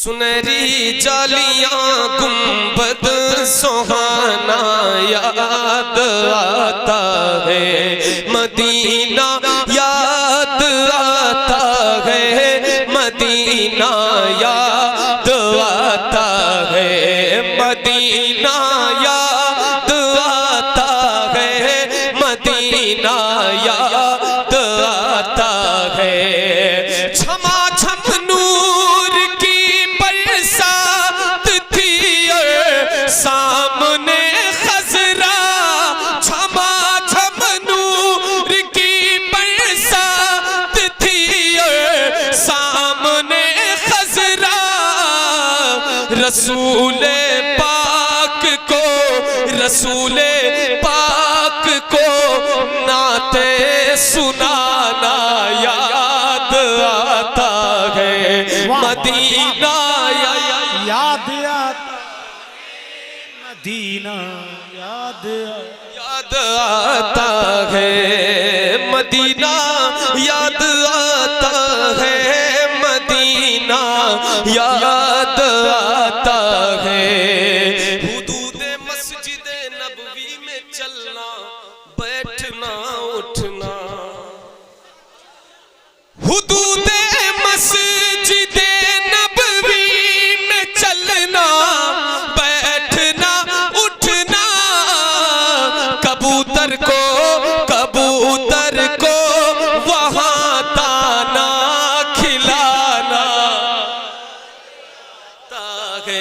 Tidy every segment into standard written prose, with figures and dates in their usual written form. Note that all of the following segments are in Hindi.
सुनहरी जालियां गुंबद सुहाना याद आता है मदीना, याद आता है मदीना, याद आता है मदीना, याद आता है मदीना, याद आता है। छमा छम नूर की बरसात थी सामने खजरा, छमा छम नूर की बरसात थी सामने खजरा। रसूले पाक को, रसूले पाक को नाते सुनाना याद आता है मदीना, याद आता मदीना, याद आता है मदीना, याद आता है मदीना, याद आता है। हुदूद मस्जिद नबवी में चलना बैठना उठना, हुदूद मस्जिद नबवी में चलना बैठना उठना। कबूतर को, कबूतर को वहां दाना खिलाना ताकि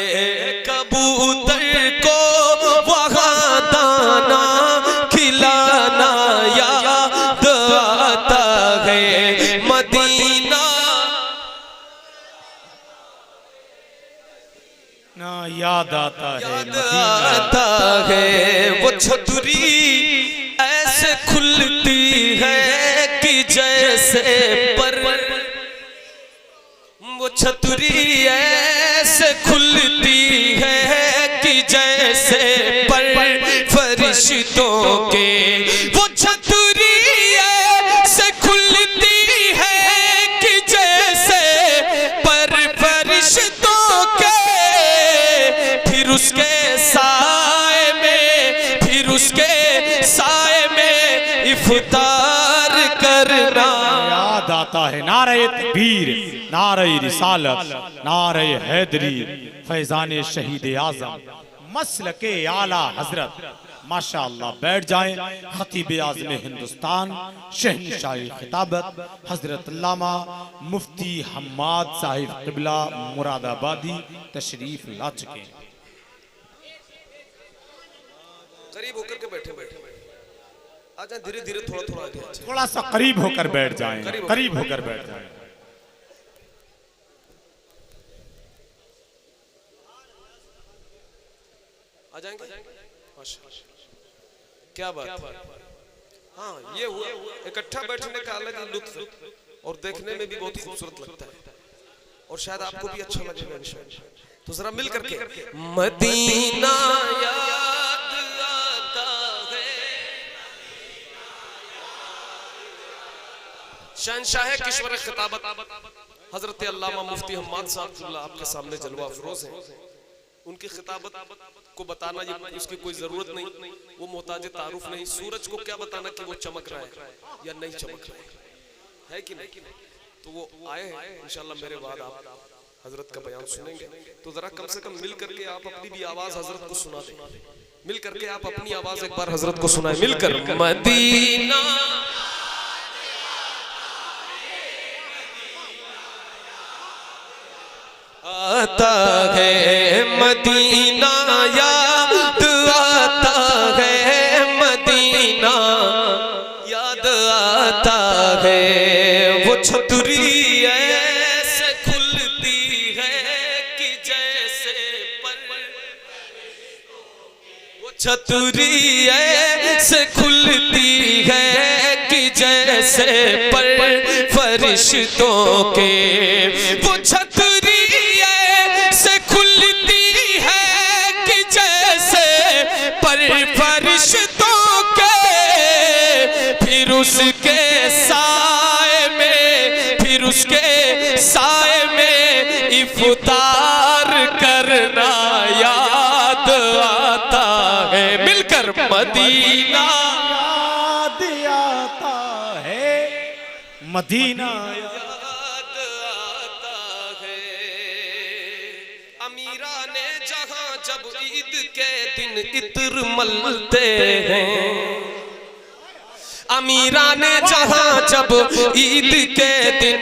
कबूतर को वहां दाना खिलाना याद आता है मदीना, ना याद आता है याद आता है। वो छतरी ऐसे खुलती है कि जैसे पर, वो छतरी ऐसे खुलती है कि जैसे पर फरिश्तों के, वो छतरी ऐसे खुलती है कि जैसे पर फरिश्तों के। फिर उसके साए में, फिर उसके साए में इफ्तार करना याद आता है। नारे तकबीर, नारे रिसालत, नारे हैदरी, फैजान शहीद आजम, मसलके आला हजरत। माशाअल्लाह बैठ जाएं। खतीब आज़म हिंदुस्तान शहनशाही खिताबत हजरत अल्लामा मुफ्ती हम्माद साहिब क़िबला मुरादाबादी तशरीफ ला चुके। करीब होकर के बैठे बैठे आ जाए, धीरे धीरे थोड़ा थोड़ा आगे, थोड़ा सा करीब होकर बैठ जाएं, करीब होकर बैठ जाएं। आ जाएंगे। क्या बात, हाँ ये हुआ। इकट्ठा बैठने का अलग ही लुत्फ और देखने में भी बहुत खूबसूरत लगता है और शायद आपको भी अच्छा लगेगा इंशाअल्लाह। तो जरा मिल करके मदीना याद आता है। शहंशाह किश्वर खिताबत हजरत अल्लामा मुफ्ती हम्माद साहब आपके सामने जलवा अफरोज हैं। उनकी खिताबत को बताना ये उसकी कोई जरूरत नहीं, वो मोहताज तारुफ नहीं। सूरज को क्या बताना कि वो चमक रहा है या नहीं चमक रहा है कि नहीं। तो वो आए हैं इंशाल्लाह मेरे बाद आप हजरत का बयान सुनेंगे। तो जरा कम से कम मिल करके आप अपनी भी आवाज हजरत को सुना दें। मिल करके आप अपनी आवाज एक बार हजरत को सुनाए मिलकर। मदीना आता है मदीना, याद आता है मदीना, याद आता है। वो छतरी ऐसे खुलती है कि जैसे पर, वो छतरी ऐसे खुलती है कि जैसे पर फरिश्तों के। वो छतरी से खुलती है कि जैसे पर फरिश्तों के। फिर उसके साए में, फिर उसके साए में इफ्तार करना याद आता है, मिलकर मदीना याद आता है, मदीना याद आता है। अमीराने जहां जब ईद के दिन इत्र मलते हैं, अमीराने जहां जब ईद के दिन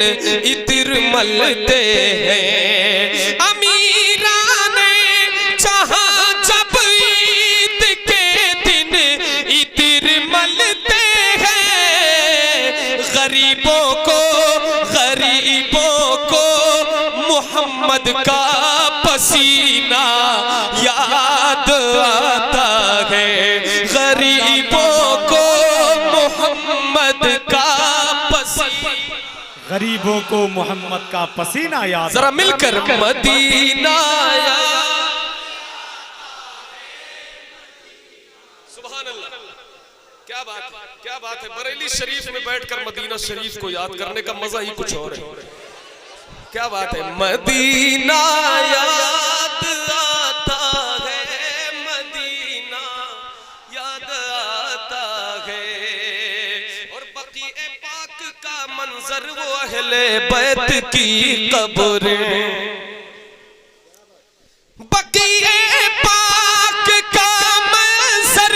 इत्र मलते हैं, अमीराने जहां जब ईद के दिन इत्र मलते हैं, गरीबों को मोहम्मद का पसीना याद आता है, गरीबों को मोहम्मद का पसीना, गरीबों को मोहम्मद का पसीना याद। जरा मिलकर मदीना सुभान अल्लाह। क्या बात है, क्या बात है। बरेली शरीफ में बैठकर मदीना शरीफ को याद करने का मजा ही कुछ और है। क्या बात है। मदीना याद आता है, मदीना याद आता है। और बक़ीए पाक का मंजर वो अहले बैत की कब्र, बक़ीए पाक का मंजर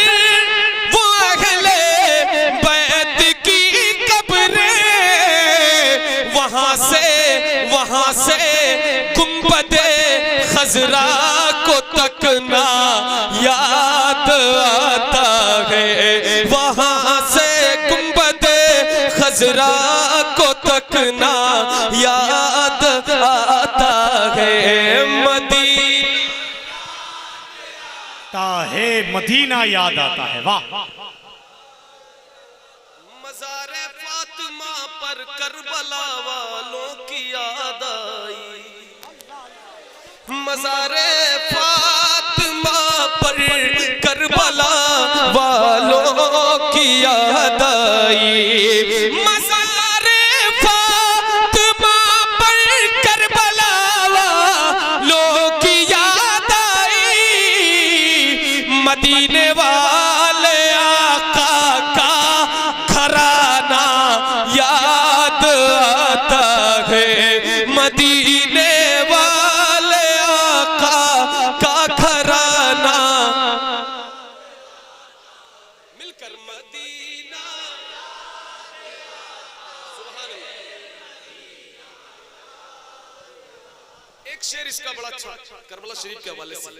वो अहले बैत की कब्र, वहां से गुंबदे खजरा को तकना याद आता है, वहां से गुंबदे खजरा को तकना याद आता है। मदीना याद आता है। वाह। मज़ारे फातिमा पर करबला वालों की याद आई, मज़ारे फातिमा पर करबला वालों की याद आई, मज़ारे फातिमा पर करबला वालों की याद आई, मदीने वाले आका का घराना याद आता है, मदीने वाले आका का घराना, मिलकर मदीना। सुभान अल्लाह। एक शेर इसका बड़ा अच्छा करबला शरीफ के हवाले से,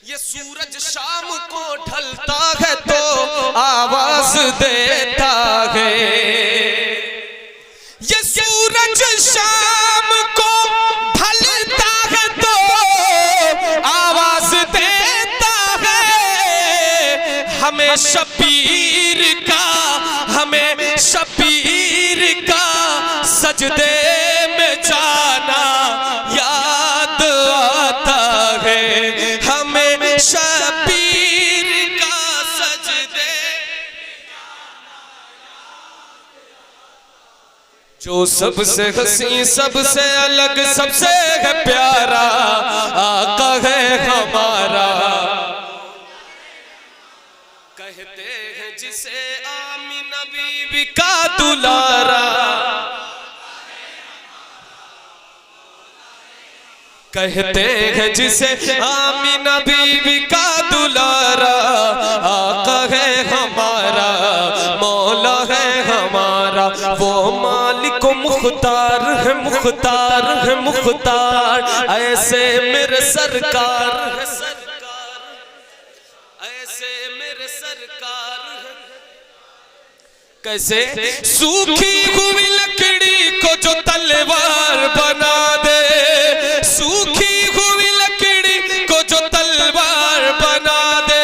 ये सूरज शाम को ढलता है तो आवाज देता है, ये सूरज शाम को ढलता है तो आवाज देता है, हमें शबीर का सजदे में जाना याद आता है, हमें शबीर का सजदे, जो सबसे हसी सबसे अलग सबसे है प्यारा आका है हमारा, कहते हैं जिसे आमीना बीबी का दुलारा, कहते हैं जिसे आमीना बीबी का दुलारा, आका है हमारा, मौला है हमारा, वो मालिक मुख्तार है, मुख्तार है मुख्तार, ऐसे मेरे सरकार है सरकार, ऐसे मेरे सरकार है। कैसे सूखी हुई लकड़ी को जो तलवार बना दे, सूखी हुई लकड़ी को जो तलवार बना दे,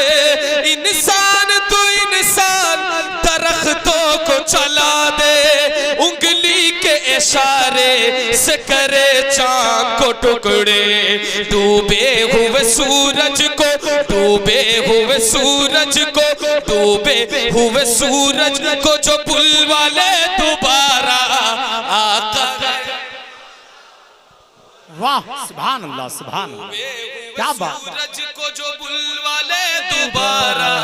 इंसान तो इंसान दरख्तों को चला दे, उंगली के इशारे से करे चांद को टुकड़े, डूबे हुए सूरज को, डूबे हुए सूरज को, डूबे हुए सूरज को जो बुलवा ले दोबारा आका। वाह सुभान अल्लाह सुभान अल्लाह, क्या बात। सूरज को जो बुलवा ले दोबारा,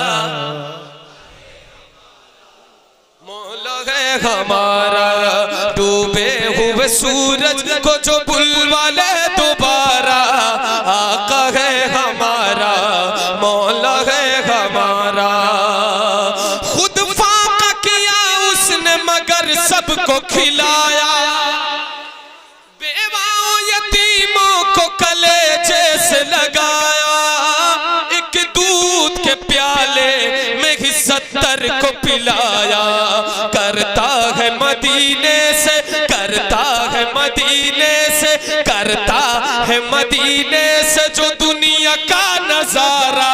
मौला है हमारा। डूबे हुए सूरज को जो बुलवा ले दोबारा, आका है हमारा, मौला है हमारा। खुद फाका किया उसने मगर सबको खिलाया, बेवाओं यतीमों को कलेजे से लगाया। एक दूध के प्याले में ही 70 को पिलाया। करता है मदीने से, करता है मदीने से, करता है मदीने से जो दुनिया का नजारा।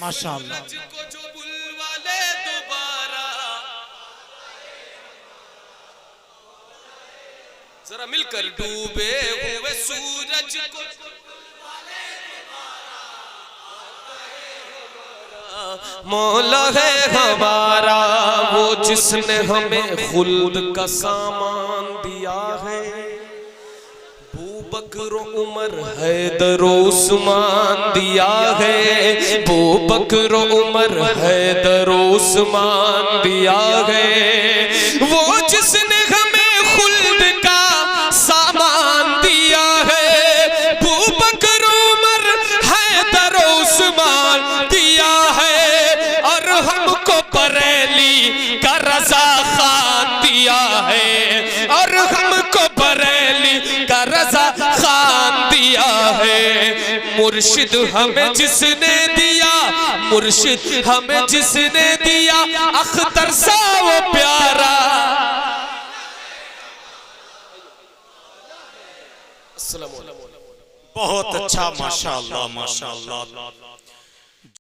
माशाअल्लाह। को जो बुलवा ले दोबारा, जरा मिलकर डूबे हुए सूरज को मौला है हमारा। वो जिसने हमें खुल्द का सामान दिया है, बकर उमर हैदर उस्मान दिया है। बू बकर उमर हैदर उस्मान दिया है। वो जिसने हमें खुल्द का सामान दिया है, बू बकर उमर हैदर उस्मान दिया है। और हमको बरेली का रजा खान दिया है, और हमको बरेली का रजा खान दिया है। मुर्शिद हमें जिसने दिया, मुर्शिद हमें जिसने दिया, अख्तर सा वो प्यारा। बहुत अच्छा माशाअल्लाह माशाअल्लाह।